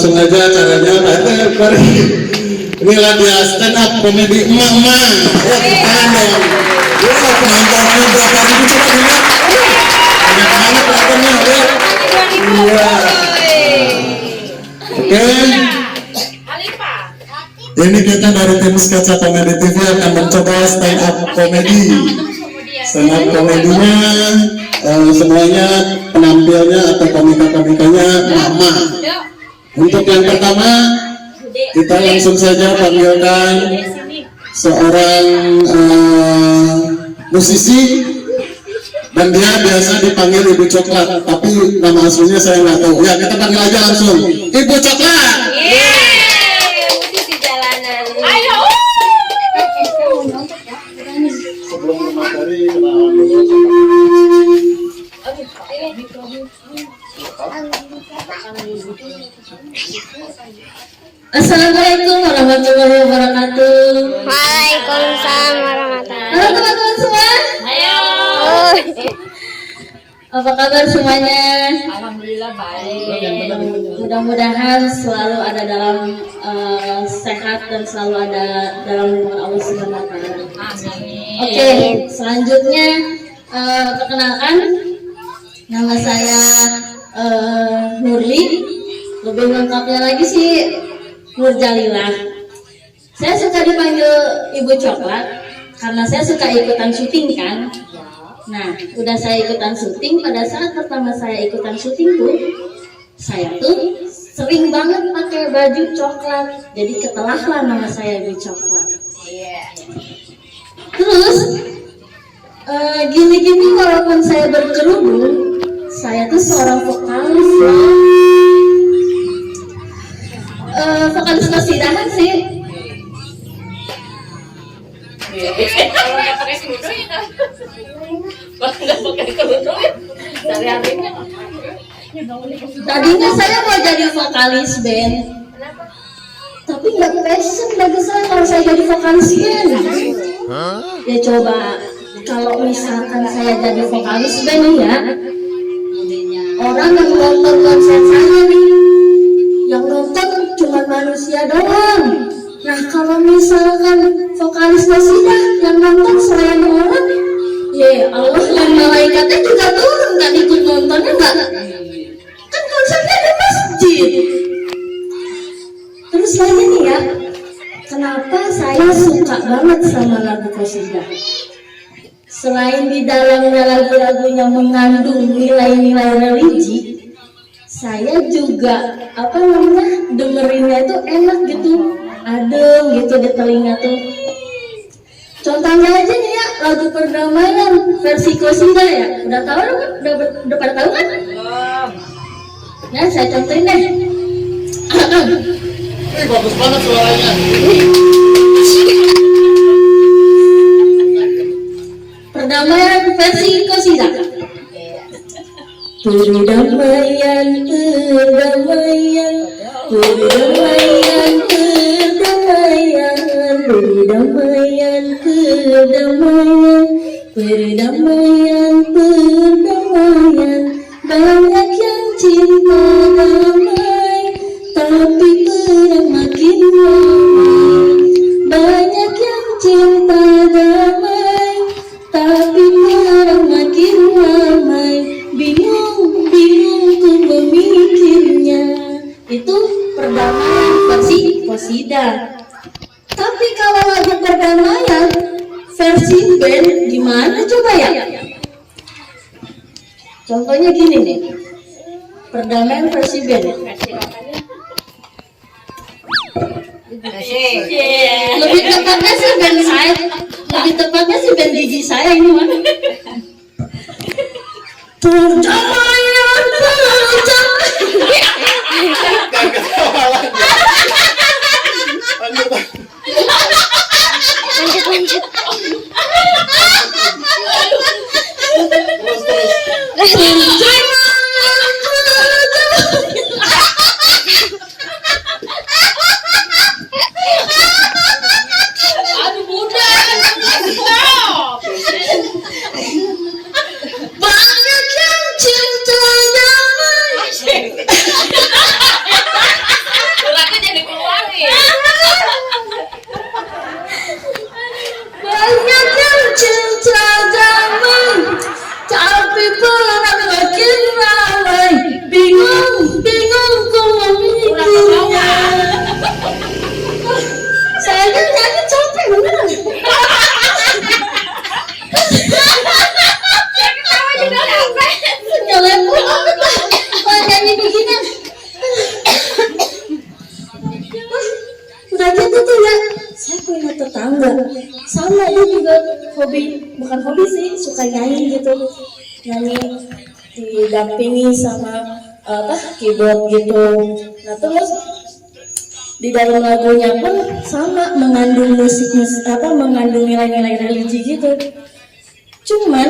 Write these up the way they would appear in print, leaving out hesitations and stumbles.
langsung aja caranya. Mari. Inilah dia stand up komedi emak-emak. Kalian dong. Penontonnya berapa ribu coba dilihat. Banyak banget penontonnya. Iya. Oke. Ini kita dari tim Sketsa Komedi TV akan mencoba stand up komedi. Stand up komedinya semuanya penampilnya atau komika-komikanya mama. Untuk yang pertama kita langsung saja panggilkan seorang musisi dan dia biasa dipanggil Ibu Coklat, tapi nama aslinya saya nggak tahu. Ya kita panggil aja langsung Ibu Coklat. Musisi jalanan. Ayo. Sebelum memateri Assalamualaikum warahmatullahi wabarakatuh. Waalaikumsalam warahmatullahi Halo teman-teman semua. Ayo. wabarakatuh. Apa kabar semuanya? Alhamdulillah baik. Mudah-mudahan selalu ada dalam sehat dan selalu ada dalam lindungan Allah Subhanahu wa taala. Amin. Oke, selanjutnya perkenalkan nama saya Nurli. Lebih lengkapnya lagi sih Nur Jalilah. Saya suka dipanggil Ibu Coklat karena saya suka ikutan syuting kan. Nah, udah saya ikutan syuting. Pada saat pertama saya ikutan syuting tuh, saya tuh sering banget pakai baju coklat. Jadi ketelahlah nama saya Ibu Coklat. Terus gini-gini walaupun saya berkerudung, saya tuh seorang vokalis loh. Vokalis kasidahan sih. Kalau nggak pakai kerudung ya kan? Kalau nggak pakai kerudung ya sehari-harinya. Tadinya saya mau jadi vokalis band, tapi nggak passion bagi saya kalau saya jadi vokalis band. Ya coba kalau misalkan saya jadi vokalis band ya, orang yang nonton konser saya nih, yang nonton cuma manusia doang. Nah kalau misalkan vokalis kasidah yang nonton selain orang, ya Allah dan malaikatnya juga turun kan ikut nontonnya enggak? Kan konsernya di masjid. Terus lagi nih ya, kenapa saya suka banget sama lagu kasidah? Selain di dalamnya lagu-lagunya mengandung nilai-nilai religi, saya juga dengerinnya itu enak gitu, adem gitu di telinga tuh. Contohnya aja nih ya, lagu Perdamaian versi Qasidah ya. Udah tahu kan? Udah pada tahu kan? Ya, saya contohin deh. bagus banget suaranya. Perdamaian versi Qasidah. Perdamaian, perdamaian, perdamaian, perdamaian, perdamaian, perdamaian, perdamaian, perdamaian. Banyak yang cinta damai, tapi perang makin ramai. Banyak yang cinta damai, tapi perang makin ramai. Bingung ku memikirnya. Itu perdamaian versi Qasidah. Tapi kalau lagu perdamaian versi band gimana coba ya? Contohnya gini nih. Perdamaian versi band. Lebih tepatnya sih band saya. Lebih tepatnya sih band gigi saya ini mah. Perdamaian, Lanjut. Aduh budak. banyak yang cinta tetangga. Sama dia juga bukan hobi sih, suka nyanyi gitu. Nyanyi didampingi sama keyboard gitu. Nah terus di dalam lagunya pun sama mengandung mengandung nilai-nilai religi gitu. Cuman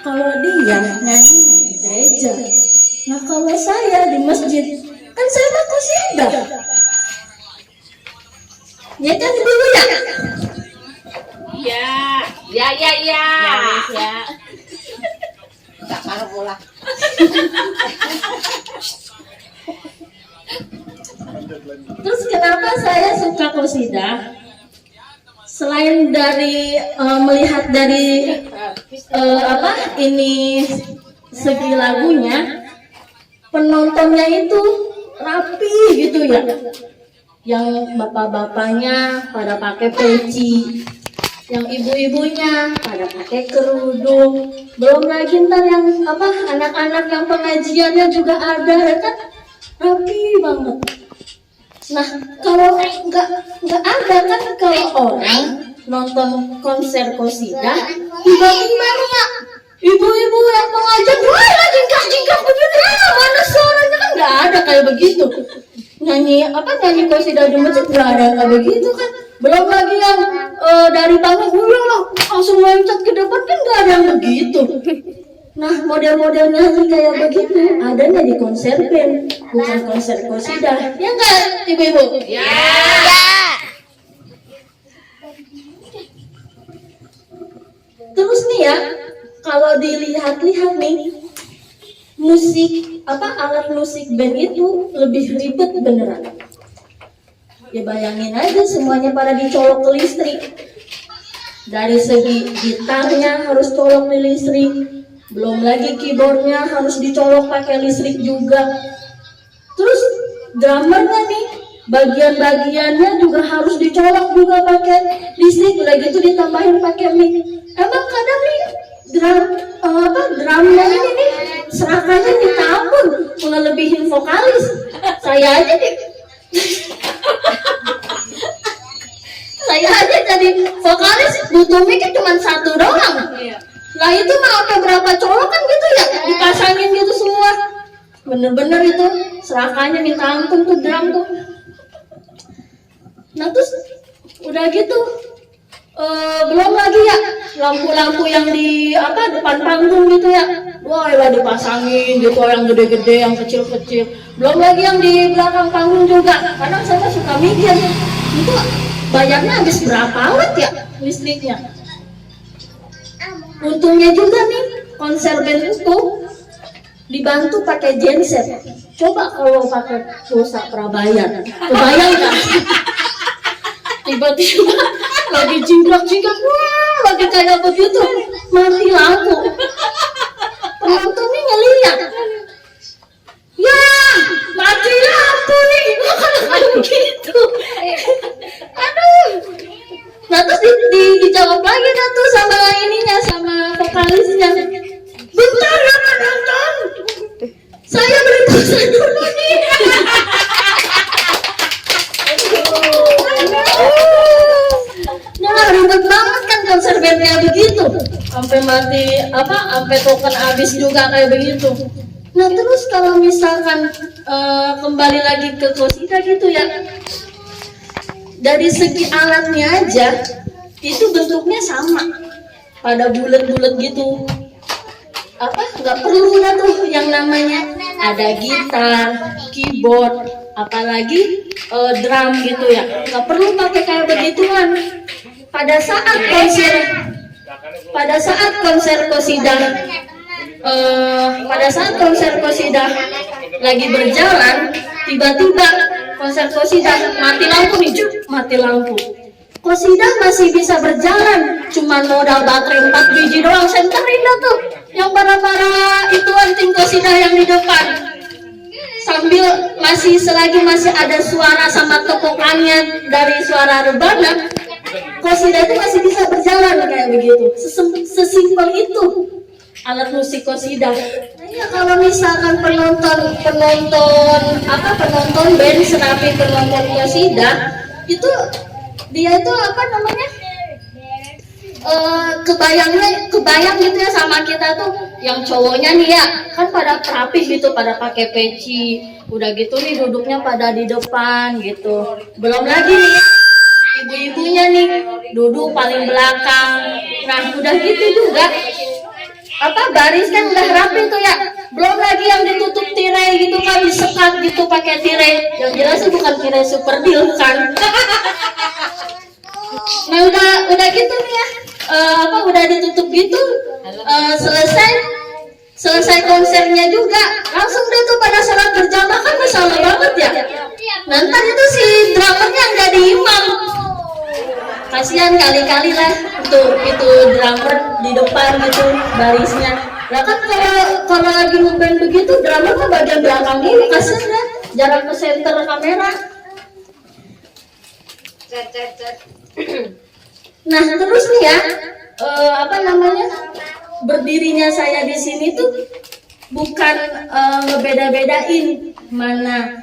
kalau dia nyanyi di gereja, nah kalau saya di masjid, kan saya mah qasidah. Ya kan dulu ya? Iya. Ya. Ya. Tak marah bola. Terus kenapa saya suka qasidah? Selain dari melihat dari ini segi lagunya, penontonnya itu rapi gitu ya. Yang bapak-bapaknya pada pakai peci, yang ibu-ibunya pada pakai kerudung, belum lagi ntar yang anak-anak yang pengajiannya juga ada, ya kan rapi banget. Nah kalau nggak ada kan, kalau orang nonton konser qasidah tiba-tiba nih ibu-ibu yang pengajian, wah jingkrak begini, mana suaranya, kan nggak ada kayak begitu. Nyanyi qasidah di masjid nggak ada kayak begitu kan. Belum lagi yang dari panggung langsung loncat ke depan, kan nggak ada yang begitu. Nah model-model nyanyi kayak begitu adanya di konser band, bukan konser qasidah. Ya nggak ibu-ibu? Ya. Terus nih ya, kalau dilihat-lihat nih, alat musik band itu lebih ribet beneran. Ya bayangin aja, semuanya pada dicolok ke listrik. Dari segi gitarnya harus colok di listrik, belum lagi keyboardnya harus dicolok pakai listrik juga. Terus drummernya nih, bagian-bagiannya juga harus dicolok juga pakai listrik. Udah gitu ditambahin pakai mic. Emang kadang nih drumnya ini nih serakannya ditabur, ngelebihin vokalis. Saya aja jadi vokalis butuh mic cuma satu doang. Lah itu mah sampai berapa colokan gitu ya, dipasangin gitu semua. Bener-bener itu serakannya minta ampun tuh drum tuh. Nah terus udah gitu belum lagi ya lampu-lampu yang di depan panggung gitu ya, wah lah dipasangin gitu, yang gede-gede, yang kecil-kecil. Belum lagi yang di belakang panggung juga. Kadang saya suka mikir, itu bayarnya habis berapa watt ya listriknya. Untungnya juga nih konser band itu dibantu pakai genset. Coba kalau pakai pulsa prabayar, kebayang kan? Tiba-tiba lagi jingkrak, wah lagi kayak begitu, mati lampu. Penontonnya ngeliat, ya mati lampu nih, kayak begitu. Aduh. Nah terus dijawab lagi dah tuh sama sama vokalisnya, bentar ya penonton, saya beli pulsa dulu nih. Nah ribet banget kan konser bandnya begitu, sampai mati sampai token habis juga kayak begitu. Nah terus kalau misalkan kembali lagi ke qasidah gitu ya, dari segi alatnya aja itu bentuknya sama, pada bulat-bulat gitu. Nggak perlu lah tuh yang namanya ada gitar, keyboard, apalagi drum gitu ya, nggak perlu pakai kayak begituan. Pada saat konser qasidah lagi berjalan, tiba-tiba konser qasidah mati lampu nih, mati lampu. Qasidah masih bisa berjalan, cuman modal baterai 4 biji doang. Senterin dah tuh yang para itu anting qasidah yang di depan, sambil selagi masih ada suara sama tepukannya dari suara rebana, qasidah itu masih bisa berjalan kayak begitu. Sesimpel itu alat musik qasidah. Ya kalau misalkan penonton band senapi penonton qasidah itu, dia itu kebayang gitu ya sama kita tuh yang cowoknya nih ya kan pada rapih gitu, pada pakai peci, udah gitu nih duduknya pada di depan gitu. Belum lagi nih ibu-ibunya nih duduk paling belakang. Nah udah gitu juga baris kan udah rapi tuh ya, belum lagi yang ditutup tirai gitu kan, disekat gitu pakai tirai, yang jelas sih bukan tirai super deal kan. Nah udah gitu nih ya, udah ditutup gitu, selesai konsernya juga langsung deh tuh pada sholat berjamaah kan, masalah banget ya. Nanti itu si drummernya yang jadi imam, kasihan kali-kali lah itu drummer di depan gitu barisnya. Nah kan kalau lagi ngeband begitu drummer kan bagian belakang ini, kasihan lah jarang ke center kamera. Nah terus nih ya, berdirinya saya di sini tuh bukan ngebeda-bedain mana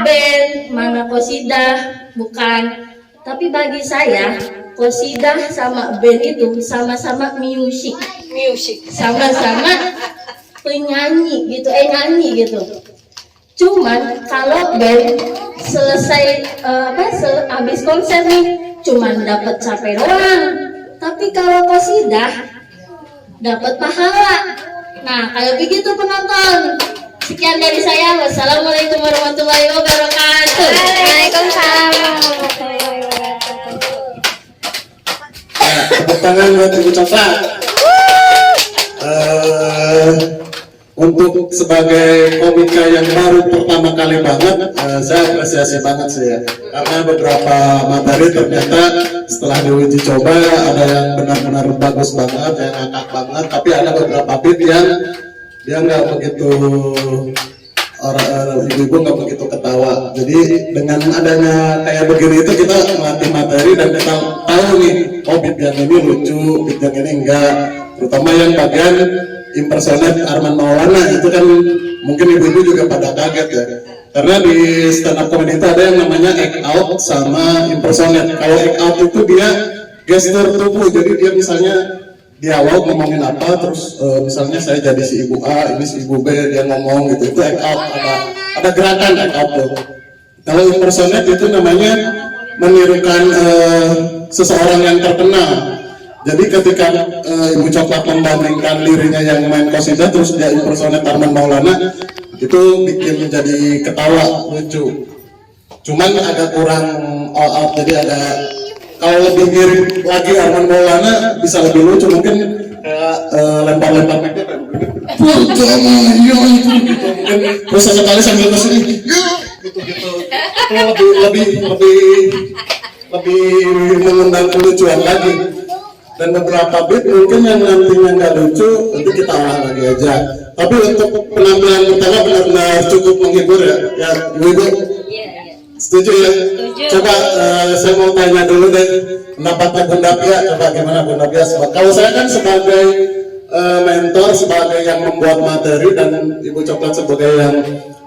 band, mana qosidah, bukan. Tapi bagi saya qosidah sama band itu sama-sama musik, sama-sama penyanyi gitu, nyanyi gitu. Cuman kalau band selesai habis konser nih cuman dapat capek doang. Tapi kalau qosidah dapat pahala. Nah, kayak begitu penonton. Sekian dari saya. Wassalamualaikum warahmatullahi wabarakatuh. Waalaikumsalam. Tepuk tangan buat Ibu Coklat. Untuk sebagai komika yang baru pertama kali banget, saya apresiasi banget sih ya, karena beberapa materi ternyata setelah diuji coba ada yang benar-benar bagus banget, yang ngakak banget, tapi ada beberapa bit yang dia nggak begitu, ibu-ibu nggak begitu ketawa. Jadi dengan adanya kayak begini itu kita melatih materi dan kita tahu nih, oh bit yang ini lucu, bit yang ini enggak, terutama yang bagian impersonate Arman Maulana itu kan mungkin ibu-ibu juga pada kaget ya, karena di stand up comedy itu ada yang namanya act out sama impersonate. Kalau act out itu dia gestur tubuh, jadi dia misalnya di awal ngomongin apa, terus misalnya saya jadi si ibu A, ini si ibu B, dia ngomong gitu, itu act out, ada gerakan act out tuh. Kalau impersonate itu namanya menirukan seseorang yang terkenal. Jadi ketika Ibu Coklat membandingkan liriknya yang main qosidah terus dia impersonate Arman Maulana, itu bikin jadi ketawa, lucu. Cuman agak kurang all out, jadi ada, kalau lebih mirip lagi Arman Maulana bisa lebih lucu, mungkin kayak lempar-lempar mic kayak gitu, mungkin terus sekali sambil kesini gitu itu lebih mengundang kelucuan lagi. Dan beberapa bit mungkin yang nantinya nggak lucu, nanti kita olah lagi aja. Tapi untuk penampilan pertama benar-benar cukup menghibur ya ibu. Setuju ya? Setuju. Coba saya mau tanya dulu deh pendapatnya Bunda Pia. Coba gimana Bunda Pia? Kalau saya kan sebagai mentor, sebagai yang membuat materi, dan Ibu Coklat sebagai yang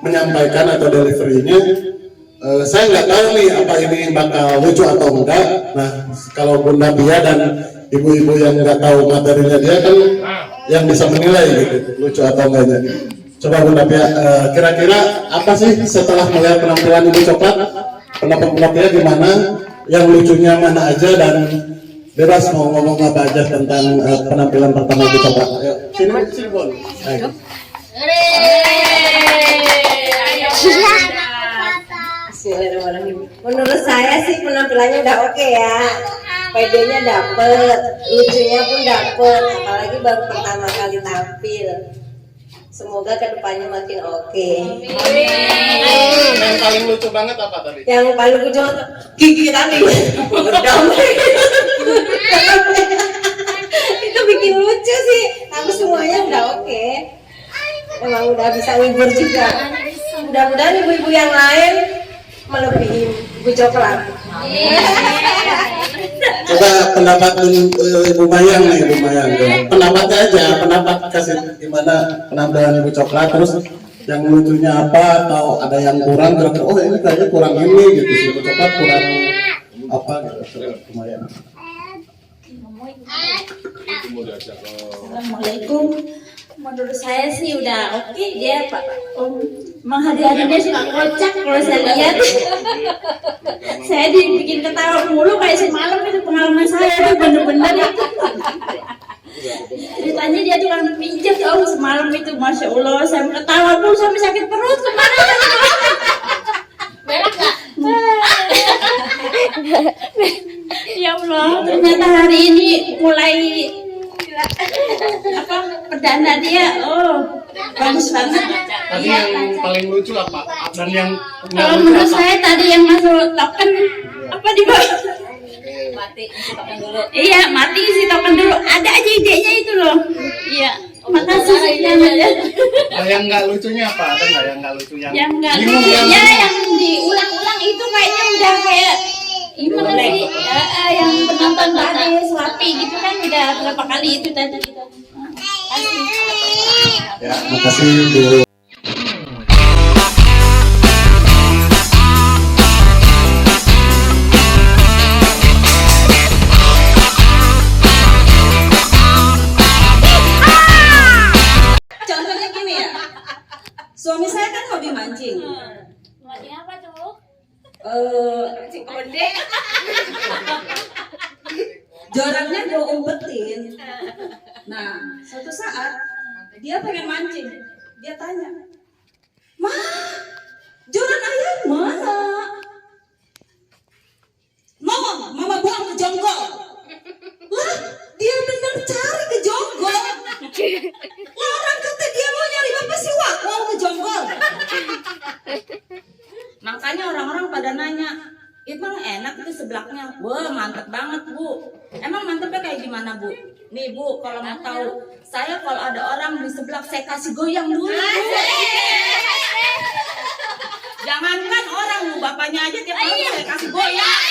menyampaikan atau deliverynya, saya nggak tahu nih apa ini bakal lucu atau enggak. Nah, kalau Bunda Pia dan ibu-ibu yang nggak tahu materinya dia kan yang bisa menilai gitu, lucu atau enggaknya. Coba Bunda Pia, kira-kira apa sih setelah melihat penampilan Ibu Coklat, pendapat Bunda Pia gimana? Yang lucunya mana aja, dan bebas mau ngomong apa aja tentang penampilan pertama Ibu Coklat. Ayo, sini Bon. Ayo. Menurut saya sih penampilannya udah oke ya, PD-nya dapet, lucunya pun dapet, apalagi baru pertama kali tampil. Semoga kedepannya makin oke. Yang paling lucu banget apa tadi? Yang paling lucu gigi tadi, itu bikin lucu sih, tapi semuanya udah oke. Emang udah bisa ngibur juga. Mudah-mudahan ibu-ibu yang lain melebihi Ibu Coklat. Coba pendapat Ibu Mayang nih, Ibu Mayang. Pendapatnya aja, pendapat kasih gimana penampilan Ibu Coklat, terus yang lucunya apa, atau ada yang kurang, oh ini kayaknya kurang ini gitu sih, Ibu Coklat kurang apa gitu. Ibu Mayang. Assalamualaikum. Menurut saya sih udah oke dia Pak Om. Menghadiahkan dia suka kocak kalau saya lihat. Saya dibikin ketawa mulu kayak semalam itu pengalaman saya tuh bener-bener itu. Ceritanya dia tuh kan pijat Om semalam itu, masya Allah saya ketawa pun sampai sakit perut kemarin. Berak nggak? Ya Allah, ternyata hari ini mulai apa perdana dia, oh bagus banget. Tadi yang paling lucu apa? Dan yang nggak Kalau lucu menurut apa? saya tadi yang masuk token apa di bawah? Mati, istirahat dulu. Iya mati isi token dulu. Ada aja idenya itu loh. Iya. Makasih ya. Yang nggak lucunya apa? Ada nggak yang nggak lucu Yang enggak bingung lucunya yang yang diulang-ulang itu kayaknya udah kayak gimana sih? Yang penonton tadi selapi gitu kan udah berapa kali itu tadi. Ya, makasih Bu. Contohnya gini ya, suami saya kan hobi mancing. Mati apa tuh? Konde. Jarangnya dia umpetin. Nah, suatu saat dia pengen mancing. Dia tanya, "Ma, joran ayam mana?" Mama buang ke jonggol. Lah, dia bener cari ke jonggol. Lah, orang kata dia mau nyari apa sih Wak? Mau ke jonggol. Makanya orang-orang pada nanya, emang enak itu seblaknya? Wah mantep banget Bu. Emang mantepnya kayak gimana Bu? Nih Bu, kalau mau tahu, saya kalau ada orang di seblak saya kasih goyang dulu. Jangankan orang Bu, bapaknya aja tiap hari saya kasih goyang.